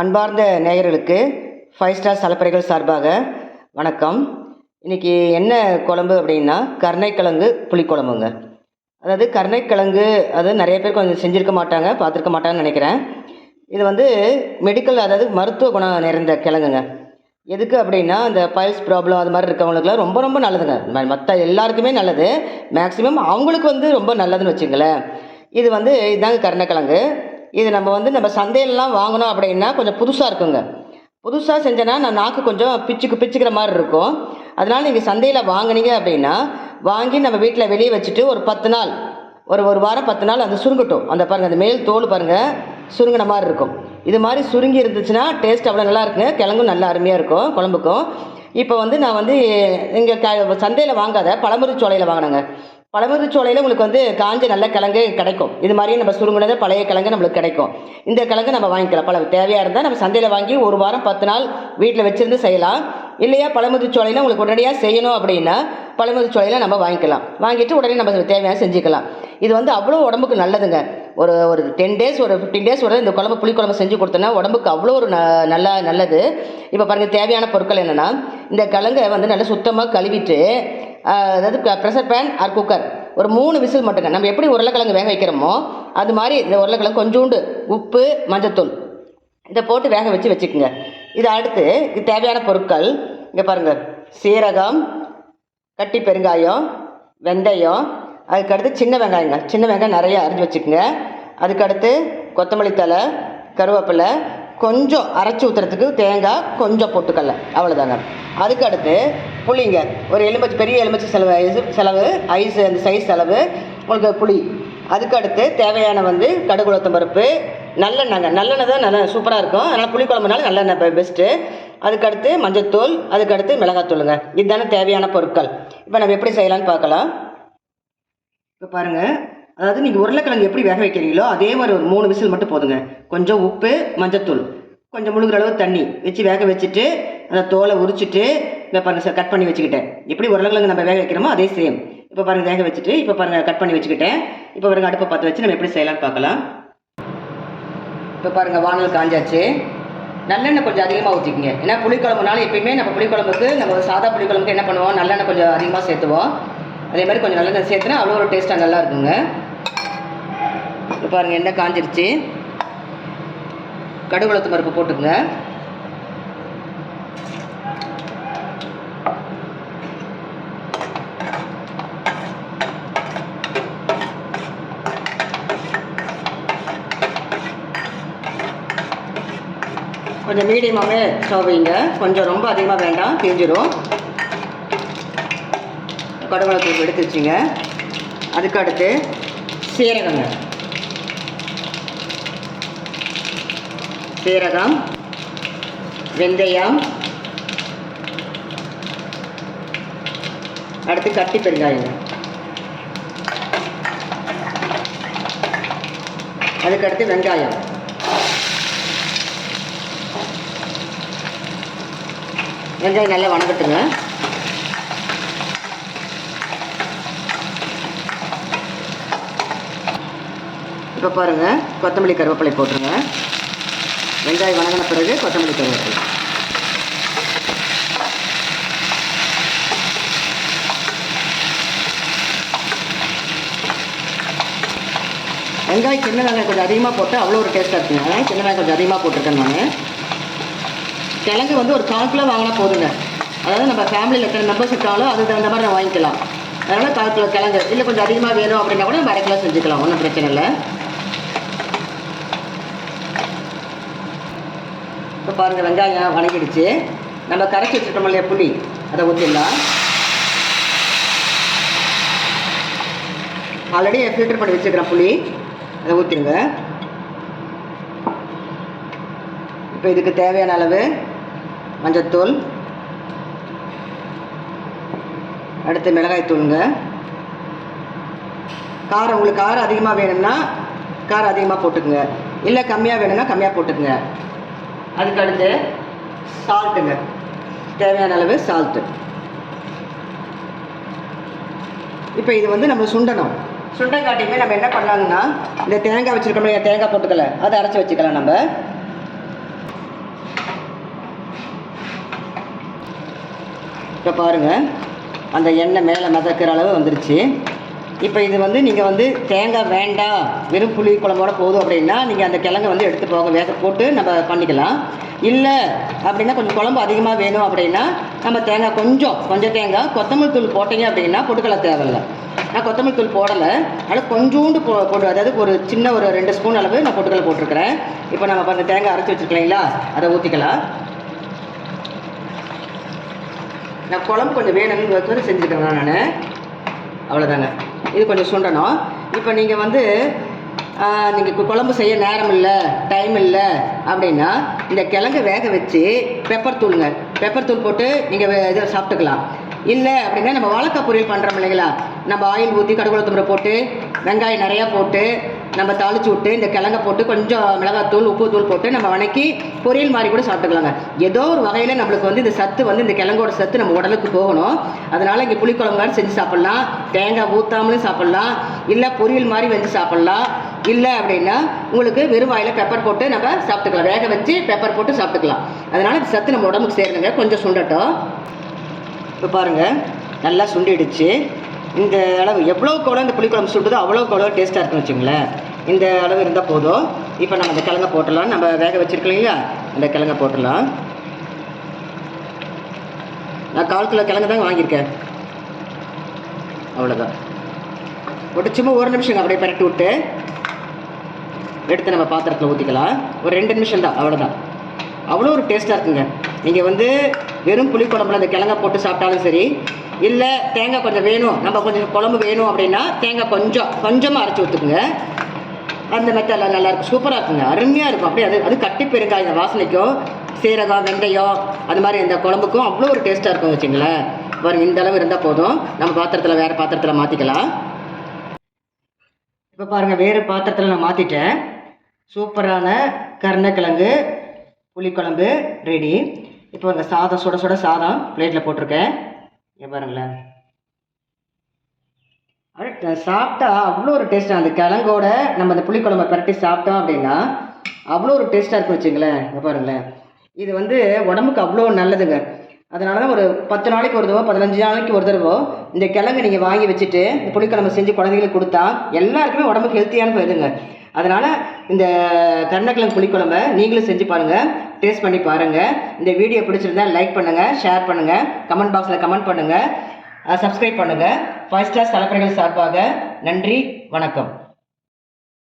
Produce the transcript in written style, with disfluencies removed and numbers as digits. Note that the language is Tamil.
அன்பார்ந்த நேயர்களுக்கு 5 ஸ்டார் சலப்பறைகள் சார்பாக வணக்கம். இன்றைக்கி என்ன குழம்பு அப்படின்னா கருணைக்கிழங்கு புளிக்குழம்புங்க. அதாவது கருணைக்கிழங்கு அது நிறைய பேர் கொஞ்சம் செஞ்சுருக்க மாட்டாங்க, பார்த்துருக்க மாட்டாங்கன்னு நினைக்கிறேன். இது வந்து மெடிக்கல், அதாவது மருத்துவ குணம் நிறைந்த கிழங்குங்க. எதுக்கு அப்படின்னா இந்த பைல்ஸ் ப்ராப்ளம் அது மாதிரி இருக்கவங்களுக்குலாம் ரொம்ப ரொம்ப நல்லதுங்க. மற்ற எல்லாருக்குமே நல்லது, மேக்ஸிமம் அவங்களுக்கு வந்து ரொம்ப நல்லதுன்னு வச்சுங்களேன். இது வந்து இதுதாங்க கருணைக்கிழங்கு. இது நம்ம சந்தையிலலாம் வாங்கினோம் அப்படின்னா கொஞ்சம் புதுசாக இருக்குங்க. புதுசாக செஞ்சேன்னா நான் நாக்கு கொஞ்சம் பிச்சுக்கிற மாதிரி இருக்கும். அதனால் நீங்கள் சந்தையில் வாங்கினீங்க அப்படின்னா வாங்கி நம்ம வீட்டில் வெளியே வச்சுட்டு ஒரு 10 நாள், ஒரு வாரம் 10 நாள் அது சுருங்கட்டும். அந்த பாருங்கள், அந்த மேல் தோல் பாருங்கள் சுருங்கின மாதிரி இருக்கும். இது மாதிரி சுருங்கி இருந்துச்சுன்னா டேஸ்ட் அவ்வளோ நல்லா இருக்குங்க. கிழங்கும் நல்லா அருமையாக இருக்கும் குழம்புக்கும். இப்போ வந்து நான் வந்து இங்கே சந்தையில் வாங்காத பழமுதிர்ச்சோலையில் வாங்கினேங்க. பழமுதிர்ச்சோலையில் உங்களுக்கு வந்து காஞ்ச நல்ல கிழங்கு கிடைக்கும். இது மாதிரியே நம்ம சுருங்கினது பழைய கிழங்கு நம்மளுக்கு கிடைக்கும். இந்த கிழங்கு நம்ம வாங்கிக்கலாம். தேவையாக இருந்தால் நம்ம சந்தையில் வாங்கி ஒரு வாரம் 10 நாள் வீட்டில் வச்சுருந்து செய்யலாம். இல்லையா பழமுதிர்ச்சோலையில் உங்களுக்கு உடனடியாக செய்யணும் அப்படின்னா பழமுதிர்ச்சோலையில் நம்ம வாங்கிக்கலாம். வாங்கிட்டு உடனே நம்ம தேவையான செஞ்சுக்கலாம். இது வந்து அவ்வளோ உடம்புக்கு நல்லதுங்க. ஒரு 10 டேஸ், ஒரு 15 டேஸ் வரை இந்த புளிக்குழம்பு செஞ்சு கொடுத்தோன்னா உடம்புக்கு அவ்வளோ ஒரு நல்லது. இப்போ பாருங்கள், தேவையான பொருட்கள் என்னென்னா, இந்த கிழங்கை வந்து நல்லா சுத்தமாக கழுவிட்டு, அதாவது ப்ரெஷர் பேன் ஆர் குக்கர் ஒரு 3 விசில் மட்டுங்க. நம்ம எப்படி உருளைக்கிழங்கு வேக வைக்கிறோமோ அது மாதிரி இந்த உருளைக்கிழங்கு கொஞ்சோண்டு உப்பு, மஞ்சத்தூள் இதை போட்டு வேக வச்சுக்கோங்க. இது அடுத்து இது தேவையான பொருட்கள் இங்கே பாருங்கள்: சீரகம், கட்டி பெருங்காயம், வெந்தயம், அதுக்கடுத்து சின்ன வெங்காயம் நிறைய அரிஞ்சு வச்சுக்கோங்க. அதுக்கடுத்து கொத்தமல்லி தழை, கருவேப்பிலை, கொஞ்சம் அரைச்சி ஊற்றுறதுக்கு தேங்காய், கொஞ்சம் பொட்டுக்கடலை, அவ்வளோதாங்க. அதுக்கடுத்து புளிங்க, ஒரு பெரிய எலுமிச்சை செலவு ஐஸ் அந்த சைஸ் செலவு உங்களுக்கு புளி. அதுக்கடுத்து தேவையான வந்து கடுகு, உளுத்தம் பருப்பு, நல்லெண்ணெய் தான் நல்லா சூப்பராக இருக்கும். அதனால் புளிக்குழம்புனால நல்லெண்ணெய் பெஸ்ட்டு. அதுக்கடுத்து மஞ்சத்தூள், அதுக்கடுத்து மிளகாத்தூளுங்க. இதுதானே தேவையான பொருட்கள். இப்போ நம்ம எப்படி செய்யலான்னு பார்க்கலாம். இப்போ பாருங்கள், அதாவது நீங்கள் உருளைக்கிழங்கு எப்படி வேக வைக்கிறீங்களோ அதே மாதிரி ஒரு 3 விசில் மட்டும் போதுங்க. கொஞ்சம் உப்பு, மஞ்சத்தூள், கொஞ்சம் முழுகிற அளவு தண்ணி வச்சு வேக வச்சுட்டு அந்த தோலை உரிச்சிட்டு இங்கே பாருங்கள் கட் பண்ணி வச்சுக்கிட்டேன். எப்படி உருளைக்கிழங்கு நம்ம வேக வைக்கிறோமோ அதே சேம். இப்போ பாருங்கள் வேக வச்சுட்டு இப்போ பாருங்கள் கட் பண்ணி வச்சுக்கிட்டேன். இப்போ பாருங்கள் அடுப்பை பற்ற வச்சு நம்ம எப்படி செய்யலாம்னு பார்க்கலாம். இப்போ பாருங்கள் வானல் காஞ்சாச்சு. நல்லெண்ணெய் கொஞ்சம் அதிகமாக ஊற்றிக்கிங்க. ஏன்னா புளிக்குழம்புனால எப்பயுமே நம்ம புளிக்குழம்புக்கு நம்ம சாதா புளிக்குழம்புக்கு என்ன பண்ணுவோம், நல்லெண்ணெய் கொஞ்சம் அதிகமாக சேர்த்துவோம். அதே மாதிரி கொஞ்சம் நல்லெண்ணெய் சேர்த்துனா அவ்வளோ ஒரு டேஸ்ட்டாக நல்லா இருக்குங்க. இப்போ பாருங்கள் எண்ணெய் காஞ்சிருச்சு. கடுகு, உளுத்தம் பருப்பு போட்டுக்குங்க. கொஞ்சம் மீடியமாகவே ஸ்டவ் வைங்க. கொஞ்சம் ரொம்ப அதிகமாக வேண்டாம், தீஞ்சிரும். கடுகு, உளுத்தம் பருப்பு எடுத்து வச்சுங்க. அதுக்கடுத்து சீரகம், வெந்தயம், அடுத்து கட்டி பெருங்காயம், அதுக்கடுத்து வெங்காயம், வெங்காயம் நல்லா வணக்கட்டுங்க. இப்போ பாருங்கள் கொத்தமல்லி கருவேப்பிலை போட்டுருங்க. வெங்காயம் வணங்கின பிறகு கொத்தமல்லி கருவேப்பிலை. வெங்காயம் சின்ன வெங்காயம் கொஞ்சம் அதிகமாக போட்டால் அவ்வளோ ஒரு டேஸ்ட்டாக இருக்குங்க. சின்ன வெங்காயம் கொஞ்சம் அதிகமாக போட்டிருக்கேன் நான். கிழங்கு வந்து ஒரு 1/4 கிலோ வாங்கினா போதுங்க. அதாவது நம்ம ஃபேமிலியில் எத்தனை மெம்பர்ஸ் இருக்காங்களோ அதுக்கு தகுந்த மாதிரி நம்ம வாங்கிக்கலாம். அதனால் 1/4 கிலோ கிழங்கு, இல்லை கொஞ்சம் அதிகமாக வேணும் அப்படின்னா கூட நம்ம 1/2 கிலோ செஞ்சுக்கலாம், ஒன்றும் பிரச்சனை இல்லை. இப்போ பாருங்கள் வெங்காயம் வணங்கிடுச்சு. நம்ம கரைச்சி வச்சுருக்கோம் இல்லையா புளி, அதை ஊற்றிடலாம். ஆல்ரெடி ஃபில்டர் பண்ணி வச்சுருக்கிறேன் புளி, அதை ஊற்றிடுங்க. இப்போ இதுக்கு தேவையான அளவு மஞ்சத்தூள், அடுத்து மிளகாய் தூளுங்க. காரம் உங்களுக்கு காரம் அதிகமாக வேணும்னா காரம் அதிகமாக போட்டுக்குங்க, இல்லை கம்மியாக வேணும்னா கம்மியாக போட்டுக்குங்க. அதுக்கடுத்து சால்ட்டுங்க, தேவையான அளவு சால்ட்டு. இப்போ இது வந்து நம்ம சுண்டணும். சுண்டைக்காட்டியுமே நம்ம என்ன பண்ணலாங்கன்னா இந்த தேங்காய் வச்சுருக்கோம் இல்லையா, தேங்காய் போட்டுக்கல அதை அரைச்சி வச்சுக்கலாம். நம்ம இப்போ பாருங்கள், அந்த எண்ணெய் மேலே மிதக்கிற அளவு வந்துருச்சு. இப்போ இது வந்து நீங்கள் வந்து தேங்காய் வேண்டாம், வெறும் புளி குழம்போட போதும் அப்படின்னா நீங்கள் அந்த கிழங்கை வந்து எடுத்து வேக போட்டு நம்ம பண்ணிக்கலாம். இல்லை அப்படின்னா கொஞ்சம் குழம்பு அதிகமாக வேணும் அப்படின்னா நம்ம தேங்காய் கொஞ்சம் தேங்காய் கொத்தமல்லி தூள் போட்டீங்க அப்படின்னா பொட்டுக்கடலை தேவையில்லை. நான் கொத்தமல்லி தூள் போடலை, அதில் கொஞ்சோண்டு போட்டு, அதாவது ஒரு சின்ன ஒரு 2 ஸ்பூன் அளவு நான் பொட்டுக்கடலை போட்டிருக்கிறேன். இப்போ நம்ம அந்த தேங்காய் அரைச்சி வச்சுருக்கீங்களா, அதை ஊற்றிக்கலாம். நான் குழம்பு கொஞ்சம் வேணும்னு செஞ்சுக்கிறேன் நான். அவ்வளோதாங்க. இது கொஞ்சம் சுண்டணும். இப்போ நீங்கள் வந்து நீங்கள் குழம்பு செய்ய நேரம் இல்லை, டைம் இல்லை அப்படின்னா இந்த கிழங்கு வேக வச்சு பெப்பர் தூள் போட்டு நீங்கள் இதை சாப்பிட்டுக்கலாம். இல்லை அப்படின்னா நம்ம வாழைக்காய் பொரியல் பண்ணுறோம் இல்லைங்களா, நம்ம ஆயில் ஊற்றி கடுகு உளுத்தம்பருப்பு போட்டு வெங்காயம் நிறையா போட்டு நம்ம தாளித்து விட்டு இந்த கிழங்கை போட்டு கொஞ்சம் மிளகாத்தூள் உப்பு தூள் போட்டு நம்ம வணக்கி பொரியல் மாதிரி கூட சாப்பிட்டுக்கலாங்க. ஏதோ ஒரு வகையில் நம்மளுக்கு வந்து இந்த சத்து வந்து இந்த கிழங்கோட சத்து நம்ம உடலுக்கு போகணும். அதனால் இங்கே புளிக்குழம்பு மாதிரி செஞ்சு சாப்பிட்லாம், தேங்காய் ஊற்றாமலும் சாப்பிட்லாம், இல்லை பொரியல் மாதிரி வச்சு சாப்பிட்லாம். இல்லை அப்படின்னா உங்களுக்கு வெறும் வாயில் பெப்பர் போட்டு நம்ம சாப்பிட்டுக்கலாம், வேக வச்சு பெப்பர் போட்டு சாப்பிட்டுக்கலாம். அதனால் இந்த சத்து நம்ம உடம்புக்கு சேருங்க. கொஞ்சம் சுண்டட்டும். இப்போ பாருங்கள், நல்லா சுண்டிடுச்சு. இந்த அளவு எவ்வளோக்கு எவ்வளோ இந்த புளிக்குழம்பு சுட்டுதோ அவ்வளோக்கு எவ்வளோ டேஸ்ட்டாக இருக்குன்னு வச்சுங்களேன். இந்த அளவு இருந்தால் போதும். இப்போ நம்ம இந்த கிழங்கை போட்டுடலாம். நம்ம வேக வச்சுருக்கோம் இல்லையா, இந்த கிழங்கை போட்டுடலாம். நான் 1/4 கிலோ கிழங்கு தாங்க வாங்கியிருக்கேன். அவ்வளோதான். போட்டு சும்மா 1 நிமிஷங்க அப்படியே பரட்டி விட்டு எடுத்து நம்ம பாத்திரத்தில் ஊற்றிக்கலாம். ஒரு 2 நிமிஷம் தான், அவ்வளோதான். அவ்வளோ ஒரு டேஸ்ட்டாக இருக்குங்க. நீங்கள் வந்து வெறும் புளிக்குழம்புல அந்த கிழங்கை போட்டு சாப்பிட்டாலும் சரி, இல்லை தேங்காய் கொஞ்சம் வேணும், நம்ம கொஞ்சம் குழம்பு வேணும் அப்படின்னா தேங்காய் கொஞ்சமாக அரைச்சி ஊற்றுக்குங்க. அந்த மெத்தடில் நல்லாயிருக்கும், சூப்பராக இருக்குங்க, அருமையாக இருக்கும். அப்படியே அது கட்டி பெருங்காயம் வாசனைக்கும் சீரகம் வெந்தயம் அது மாதிரி இந்த குழம்புக்கும் அவ்வளோ ஒரு டேஸ்ட்டாக இருக்கும் வச்சுங்களேன். பாருங்க, இந்த அளவு இருந்தால் போதும். நம்ம பாத்திரத்தில் வேறு பாத்திரத்தில் மாற்றிக்கலாம். இப்போ பாருங்கள், வேறு பாத்திரத்தில் நான் மாற்றிட்டேன். சூப்பரான கருணைக்கிழங்கு புளிக்குழம்பு ரெடி. இப்போ அந்த சாதம் சுட சாதம் பிளேட்டில் போட்டிருக்கேன். இங்கே பாருங்களேன், சாப்பிட்டா அவ்வளோ ஒரு டேஸ்ட்டாக, அந்த கிழங்கோட நம்ம அந்த புளிக்குழம்பை பரட்டி சாப்பிட்டோம் அப்படின்னா அவ்வளோ ஒரு டேஸ்ட்டாக இருக்கும் வச்சுங்களேன். இங்கே பாருங்களேன், இது வந்து உடம்புக்கு அவ்வளோ நல்லதுங்க. அதனால தான் ஒரு 10 நாளைக்கு ஒரு தடவை 15 நாளைக்கு ஒரு தடவை இந்த கிழங்கு நீங்கள் வாங்கி வச்சுட்டு இந்த புளிக்குழம்பு செஞ்சு குழந்தைங்களுக்கு கொடுத்தா எல்லாருக்குமே உடம்புக்கு ஹெல்த்தியான போயிடுங்க. அதனால் இந்த கருணைக்கிழங்கு புளிக்குழம்பை நீங்களும் செஞ்சு பாருங்கள், டேஸ்ட் பண்ணி பாருங்கள். இந்த வீடியோ பிடிச்சிருந்தா லைக் பண்ணுங்கள், ஷேர் பண்ணுங்கள், கமெண்ட் பாக்ஸில் கமெண்ட் பண்ணுங்கள், சப்ஸ்கிரைப் பண்ணுங்கள். 5 ஸ்டார் தலைப்பறைகள் சார்பாக நன்றி, வணக்கம்.